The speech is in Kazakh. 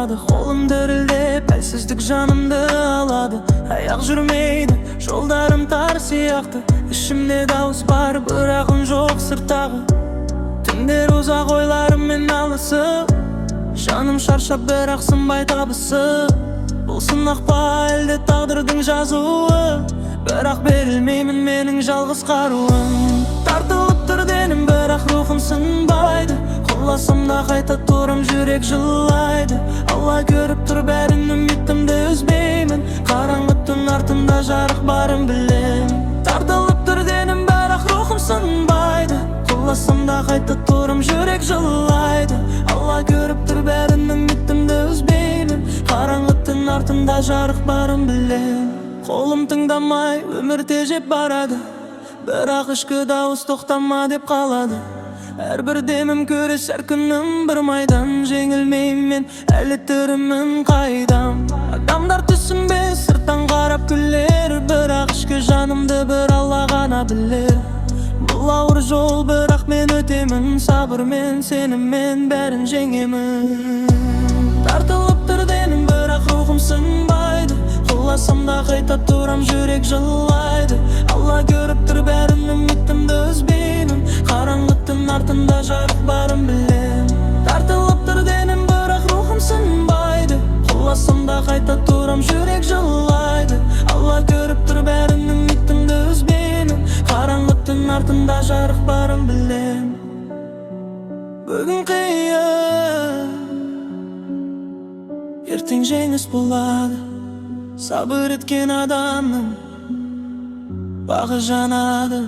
қалады. Қолым дірілдеп, әлсіздік жанымды алады. Аяқ жүрмейді, жолдарым тар сияқты. Ішімде дауыс бар, бірақ үн жоқ сырттағы. Түндер ұзақ ойларыммен алысып, жаным шаршап, бірақ сынбай табысы. Бұл сынақ па әлде тағдырдың жазуы? Бірақ берілмеймін менің жалғыз қаруым. Тартылып тұр денім, бірақ рухым сынбайды. Құласам да қайта тұрам, жүрек жылайды. Алла көріп тұр бәрін, үмітімді үзбеймін. Қараңғы түн артында жарық барын білем. Тартылып тұр денім, бірақ рухым сынбайды. Құласам да қайта тұрам, жүрек жылайды. Алла көріп тұр бәрін, үмітімді үзбеймін. Қараңғы түн артында жарық барын білем. Қолым тыңдамай, өмір тежеп барады. Бірақ ішкі дауыс тоқтама деп қалады. Әрбір демім көріс, әр күнім бір майдан. Жеңілмеймін мен, әлі тірімін қайдам. Адамдар түсінбес, сырттан қарап күлер. Бірақ ішкі жанымды бір Алла ғана білер. Бұл ауыр жол, бірақ мен өтемін. Сабырмен, сеніммен бәрін жеңемін. Тартылып тұр денім, бірақ рухым сынбайды. Құласам да қайта тұрам, жүрек жылайды. Алла көріп тұр бәрін, үмітімді үзбеймін. Қараңғы түн артында жарық барын білем. Тартылып тұр денім, бірақ рухым сынбайды. Құласам да қайта тұрам, жүрек жылайды. Алла көріп тұр бәрін, үмітімді үзбеймін. Қараңғы түн артында жарық барын білем. Бүгін қиын, ертең жеңіс болады. Сабыр еткен адамның бағы жанады.